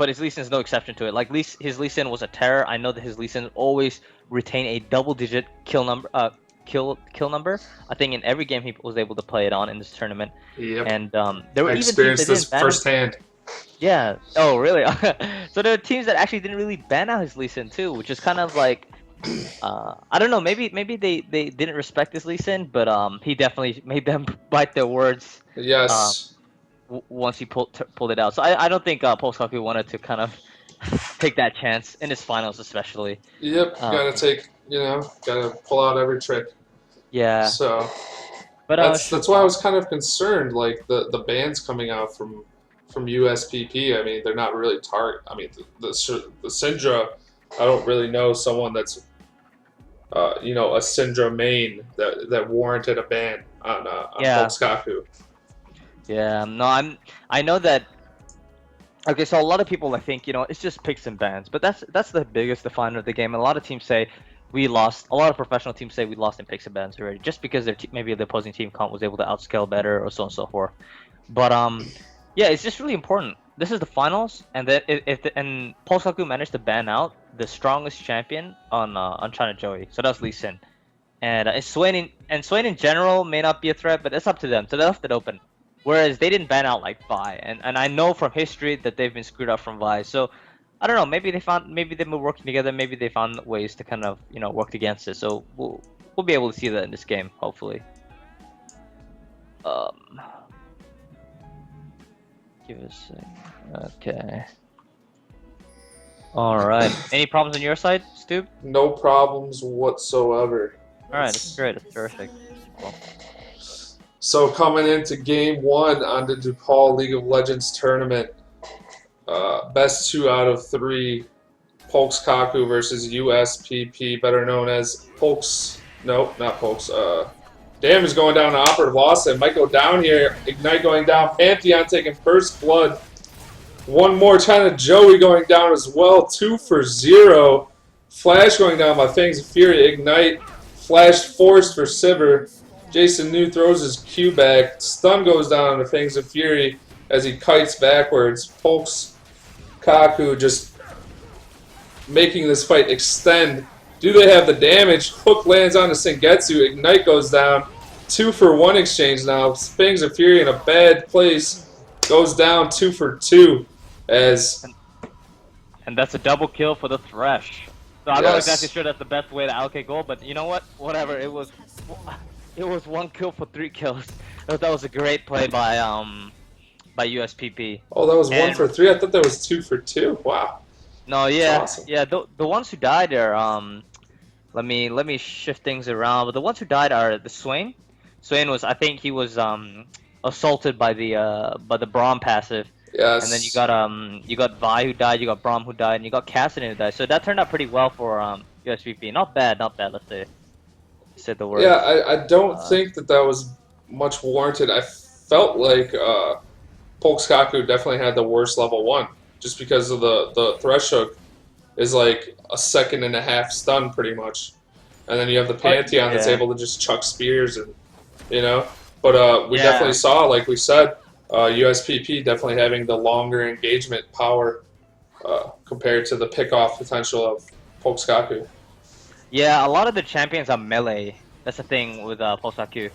but his Lee Sin is no exception to it. Like his Lee Sin was a terror. I know that his Lee Sin always retain a double-digit kill number. Kill number. I think in every game he was able to play it on in this tournament. Yep. And there were I even experienced teams this that didn't ban him. firsthand. Yeah. Oh, really? So there were teams that actually didn't really ban out his Lee Sin too, which is kind of like, I don't know. Maybe they didn't respect his Lee Sin, but he definitely made them bite their words. Yes. Once he pulled it out. So I don't think Polxkaku wanted to kind of take that chance in his finals, especially. Yep. Gotta pull out every trick. Yeah. So. But that's why I was kind of concerned, like the bans coming out from USPP. I mean, they're not really target. I mean, the Syndra, I don't really know someone that's a Syndra main that warranted a ban on Polxkaku. Yeah, no, I know that. Okay, so a lot of people, I think, it's just picks and bans, but that's the biggest definer of the game. And a lot of teams say we lost. A lot of professional teams say we lost in picks and bans already, just because maybe the opposing team comp was able to outscale better or so on and so forth. But yeah, it's just really important. This is the finals, and then and Polxkaku managed to ban out the strongest champion on China Joey, so that's Lee Sin, and Swain in general may not be a threat, but it's up to them. So they left it open. Whereas they didn't ban out like Vi, and I know from history that they've been screwed up from Vi. So I don't know. Maybe they've been working together. Maybe they found ways to kind of work against it. So we'll be able to see that in this game, hopefully. Give us a second. Okay. All right. Any problems on your side, Stu? No problems whatsoever. All right. That's great. That's terrific. Cool. So coming into Game 1 on the DePaul League of Legends tournament, best 2 out of 3, Polxkaku versus USPP, better known as Nope, not Polx. Damn is going down to Operative Loss. It might go down here. Ignite going down. Pantheon taking first blood. One more China Joey going down as well. 2 for 0. Flash going down by Fangs of Fury. Ignite. Flash forced for Sivir. Jason New throws his Q back. Stun goes down to Fangs of Fury as he kites backwards. Polxkaku just making this fight extend. Do they have the damage? Hook lands on the Sengetsu. Ignite goes down. 2 for 1 exchange now. Fangs of Fury in a bad place. Goes down 2 for 2. And that's a double kill for the Thresh. So I'm not exactly sure that's the best way to allocate gold, but you know what? Whatever. It was 1 kill for 3 kills. That was a great play by USPP. Oh, that was 1 for 3. I thought that was 2 for 2. Wow. No, yeah, awesome. yeah. The ones who died are let me shift things around. But the ones who died are the Swain. Swain was, I think he was assaulted by the Braum passive. Yes. And then you got Vi who died, you got Braum who died, and you got Cassidy who died. So that turned out pretty well for USPP. Not bad. Let's say. Said the word. Yeah, I don't think that was much warranted. I felt like Polxkaku definitely had the worst level 1, just because of the Thresh hook is like a 1.5 stun pretty much, and then you have the Pantheon that's able to just chuck spears and But we definitely saw, like we said, USPP definitely having the longer engagement power compared to the pick-off potential of Polxkaku. Yeah, a lot of the champions are melee. That's the thing with Polxkaku.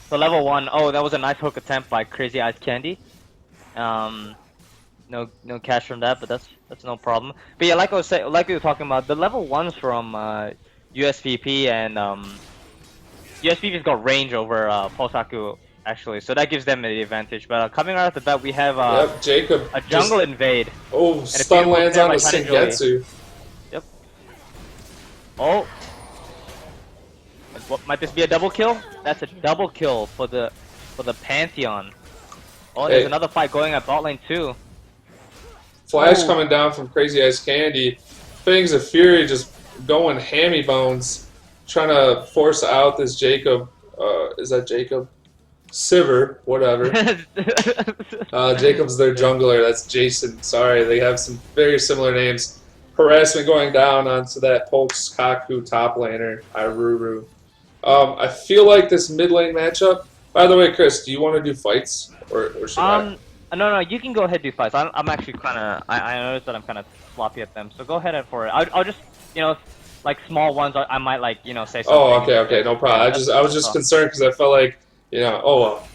So level 1, oh, that was a nice hook attempt by Crazy Eyes Candy. No catch from that, but that's no problem. But yeah, like we were talking about, the level 1s from USPP and USPP's got range over Polxkaku actually, so that gives them the advantage. But coming right off the bat, we have Jacob a jungle invade. Oh, stun lands on the Sengetsu. Yep. Oh. What, might this be a double kill? That's a double kill for the Pantheon. Oh, there's another fight going at bot lane too. Flash coming down from Crazy Eyes Candy. Fangs of Fury just going hammy bones, trying to force out this Jacob. Is that Jacob? Sivir, whatever. Jacob's their jungler. That's Jason. Sorry, they have some very similar names. Harassment going down onto that Polxkaku top laner, Iruru. I feel like this mid lane matchup. By the way, Chris, do you want to do fights or should I? No, no, you can go ahead do fights. I'm actually kind of. I noticed that I'm kind of sloppy at them. So go ahead and for it. I'll just like small ones. I might like say Oh, something. okay, no problem. Yeah, I was just oh. concerned because I felt like, oh well.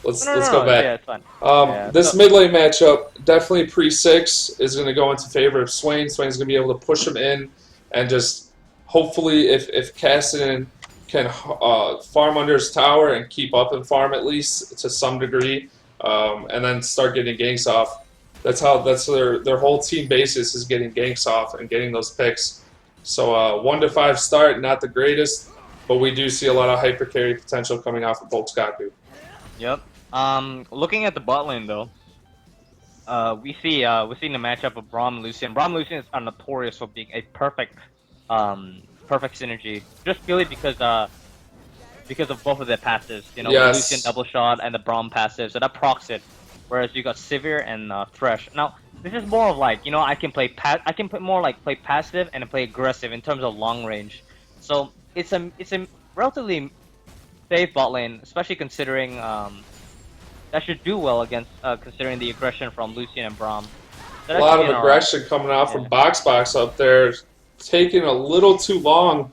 No, Let's go no, yeah, back. it's fine. Yeah. This So, mid lane matchup, definitely pre-6 is going to go into favor of Swain. Swain's going to be able to push him in and just hopefully if Cassidy can farm under his tower and keep up and farm at least to some degree, and then start getting ganks off. That's their whole team basis is getting ganks off and getting those picks. So 1 to 5 start, not the greatest, but we do see a lot of hyper carry potential coming off of Polxkaku. yep. Looking at the bot lane though, we're seeing the matchup of Braum and Lucian. Braum and Lucian are notorious for being a perfect synergy, just purely because of both of their passives. Yes. Lucian double shot and the Braum passive, so that procs it. Whereas you got Sivir and Thresh. Now this is more of like I can play play passive and play aggressive in terms of long range. So it's a relatively safe bot lane, especially considering that should do well against considering the aggression from Lucian and Braum. A lot of aggression coming out from Box up there, taking a little too long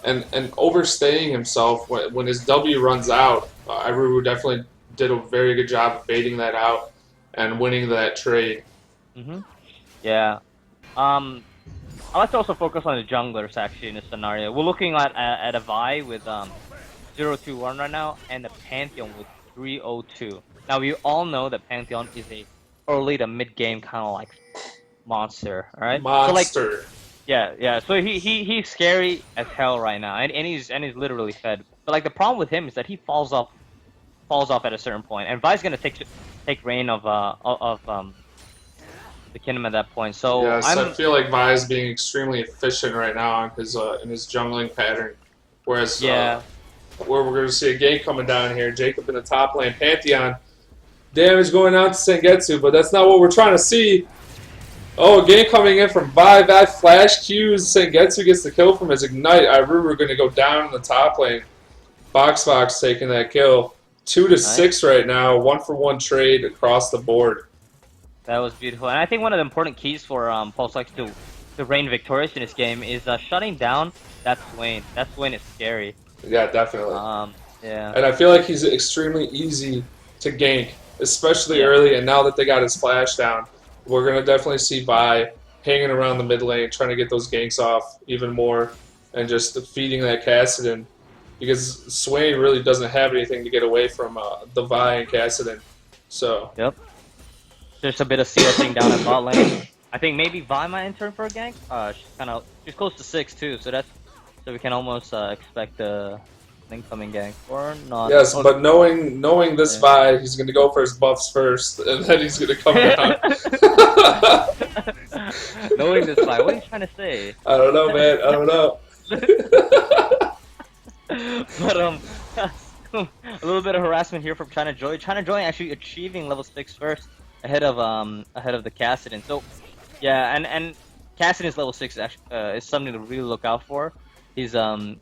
and overstaying himself when his W runs out. Iruru definitely did a very good job of baiting that out and winning that trade. Yeah. I like to also focus on the junglers actually in this scenario. We're looking at a Vi with 0-2-1 right now and the Pantheon with 3-0-2. Now we all know that Pantheon is a early to mid game kind of like monster, alright? Monster. So, yeah. So he's scary as hell right now, and he's literally fed. But like the problem with him is that he falls off at a certain point, and Vi's gonna take reign of the kingdom at that point. So yes, I feel like Vi is being extremely efficient right now in his jungling pattern, whereas where we're gonna see a gank coming down here, Jacob in the top lane, Pantheon. Damage going out to Sengetsu, but that's not what we're trying to see. Oh, a game coming in from Vi. Vi flash Qs. Sengetsu gets the kill from his Ignite. Iruru going to go down in the top lane. Box taking that kill. 2-6 right now. 1-for-1 trade across the board. That was beautiful. And I think one of the important keys for Polxkaku to reign victorious in this game is shutting down that Swain. That Swain is scary. Yeah, definitely. Yeah. And I feel like he's extremely easy to gank, especially early. And now that they got his flash down, we're going to definitely see Vi hanging around the mid lane, trying to get those ganks off even more, and just feeding that Cassidy. Because Swain really doesn't have anything to get away from the Vi and Cassidy. So. Yep. There's a bit of CSing down at bot lane. I think maybe Vi might enter for a gank. She's close to 6 too, so we can almost expect an incoming gank or not. Yes, but knowing this Vi, he's gonna go for his buffs first, and then he's gonna come down. Knowing this Vi, what are you trying to say? I don't know, man. I don't know. But a little bit of harassment here from China Joy. China Joy actually achieving level 6 first. Ahead of the Cassidy. So yeah, and Cassidy's level 6 is something to really look out for. He's how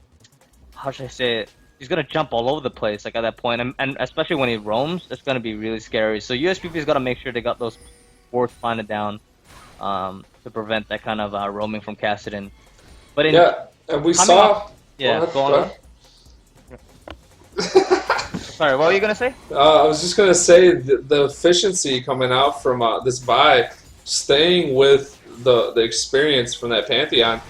should I say it? He's gonna jump all over the place like at that point, and especially when he roams, it's gonna be really scary. So USPP's gotta make sure they got those wards planted down to prevent that kind of roaming from Cassidy. But and we saw. Go on. Sorry, what were you gonna say? I was just gonna say the efficiency coming out from this Vi, staying with the experience from that Pantheon,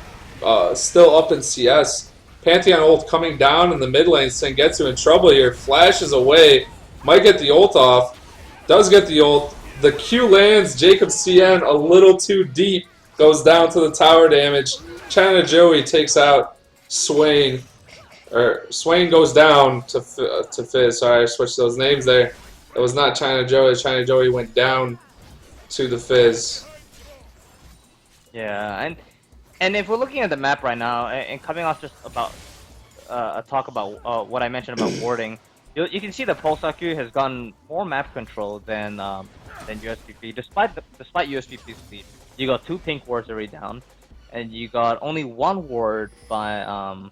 still up in CS. Pantheon ult coming down in the mid lane. Sengetsu in trouble here. Flashes away, might get the ult off. Does get the ult. The Q lands. Jacob CN a little too deep. Goes down to the tower damage. China Joey takes out Swain. Swain goes down to Fizz. Sorry, I switched those names there. It was not China Joey. China Joey went down to the Fizz. Yeah, and if we're looking at the map right now, and coming off just about a talk about what I mentioned about warding, you can see that Polxkaku has gotten more map control than USPP, despite USPP's lead. You got 2 pink wards already down, and you got only 1 ward by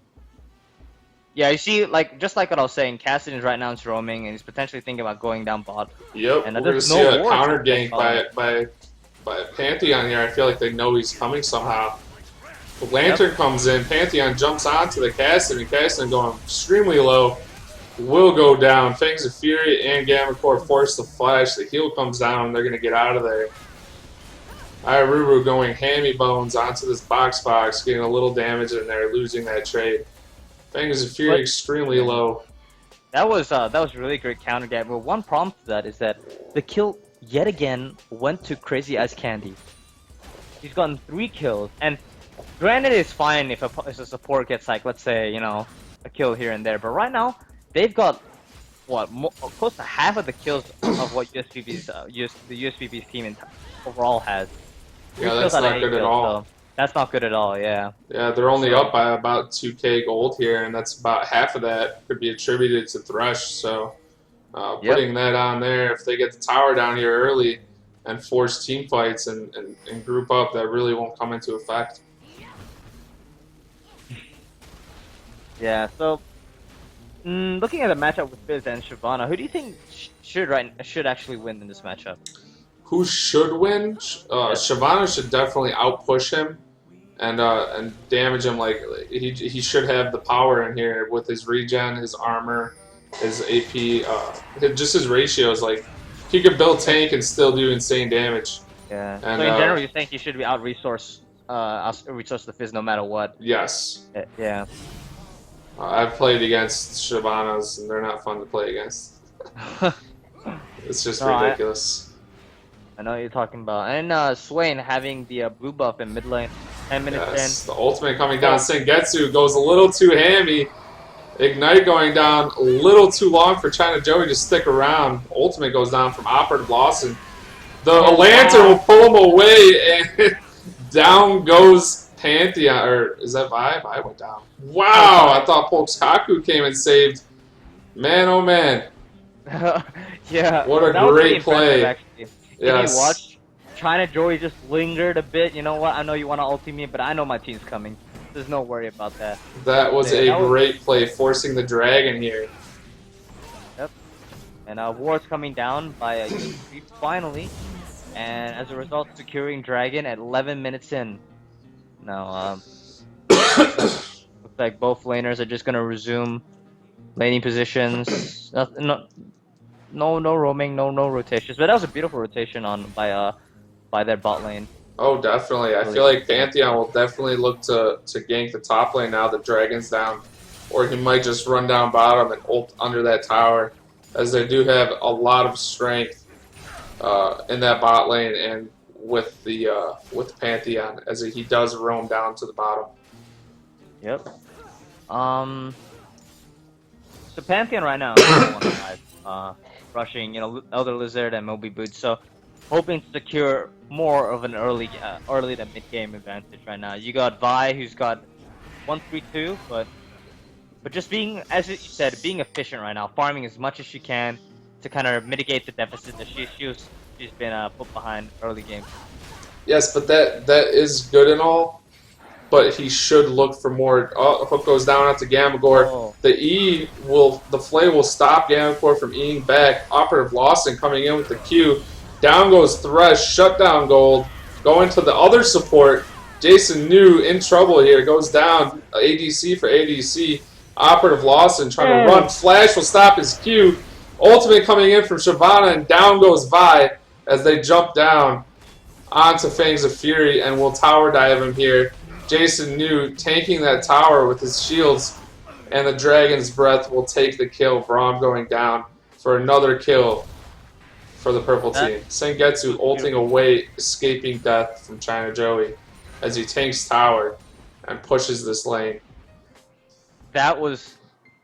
Yeah, you see, like just like what I was saying, Cassidy's right now is roaming, and he's potentially thinking about going down bot. Yep, And we're gonna there's see no a ward. counter gank by Pantheon here. I feel like they know he's coming somehow. The Lantern comes in, Pantheon jumps onto the Cassidy, and Cassidy going extremely low. Will go down. Fangs of Fury and Gamma Core force the flash. The heal comes down, and they're gonna get out of there. Iruru going hammy bones onto this box, getting a little damage in there, losing that trade. Fangs of Fury extremely low. That was really great counter gap. But one problem to that is that the kill yet again went to Crazy Ice Candy. He's gotten 3 kills, and granted, it's fine if a support gets like, let's say, you know, a kill here and there. But right now, they've got what close to half of the kills of what USPP's the USPP's team overall has. Yeah, that's not good at all. So that's not good at all. Yeah. Yeah, they're only up by about 2k gold here, and that's about half of that could be attributed to Thresh. So putting that on there, if they get the tower down here early and force team fights and group up, that really won't come into effect. Yeah. So looking at the matchup with Fizz and Shyvana, who do you think should actually win in this matchup? Who should win? Shyvana should definitely outpush him and damage him. Like he should have the power in here with his regen, his armor, his AP, just his ratios. Like he could build tank and still do insane damage. Yeah. And, so in general, you think he should be out-resource the Fizz no matter what? Yes. Yeah. I've played against Shyvanas, and they're not fun to play against. It's just ridiculous. I know what you're talking about. And Swain having the blue buff in mid lane. 10 minutes in. The ultimate coming down. Sengetsu goes a little too hammy. Ignite going down a little too long for China Joey to stick around. Ultimate goes down from Operative Lawson. The Lantern will pull him away, and down goes Pantheon. Or is that Vi? Vi went down. Wow, I thought Polxkaku came and saved. Man, oh man. Yeah. What a great play. Yes. You watch, China Joey just lingered a bit. You know what? I know you want to ulti me, but I know my team's coming. There's no worry about that. That was a great play, forcing the dragon here. Yep. And Ward's coming down by finally, and as a result, securing dragon at 11 minutes in. Now, looks like both laners are just gonna resume laning positions. No roaming, no rotations. But that was a beautiful rotation by their bot lane. Oh, definitely. I feel like Pantheon will definitely look to gank the top lane now that Dragon's down. Or he might just run down bottom and ult under that tower, as they do have a lot of strength in that bot lane and with the Pantheon, as he does roam down to the bottom. Yep. So Pantheon right now is 1-5. Rushing, you know, Elder Lizard and Moby Boots, so hoping to secure more of an early to mid game advantage right now. You got Vi, who's got 1-3-2, but just being, as you said, being efficient right now, farming as much as she can to kind of mitigate the deficit that she's been put behind early game. Yes, but that is good and all. But he should look for more. Oh, hook goes down out to Gamagore. Oh. The flame will stop Gamagore from eating back. Operative Lawson coming in with the Q. Down goes Thresh, shutdown gold. Going to the other support. Jason New in trouble here. Goes down. ADC for ADC. Operative Lawson trying to run. Flash will stop his Q. Ultimate coming in from Shyvana, and down goes Vi as they jump down onto Fangs of Fury, and will tower dive him here. Jason New taking that tower with his shields, and the Dragon's Breath will take the kill. Braum going down for another kill for the purple team. Sengetsu ulting away, escaping death from China Joey as he tanks tower and pushes this lane. That was...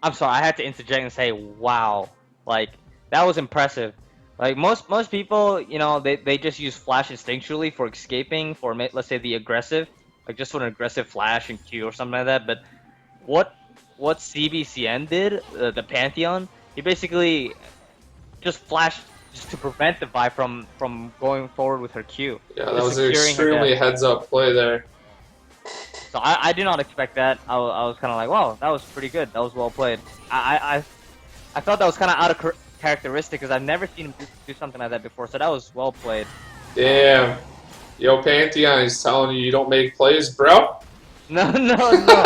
I'm sorry, I had to interject and say, wow. Like, that was impressive. Like, most people, you know, they just use Flash instinctually for escaping, for, let's say, the aggressive. Like just for an aggressive flash and Q or something like that. But what CBCN did, the Pantheon, he basically just flashed just to prevent the Vi from going forward with her Q. Yeah, that was an extremely heads-up play there. So I did not expect that. I was kind of like, wow, that was pretty good. That was well played. I felt that was kind of out of characteristic because I've never seen him do something like that before. So that was well played. Damn. Yo, Pantheon, he's telling you don't make plays, bro. No, no, no.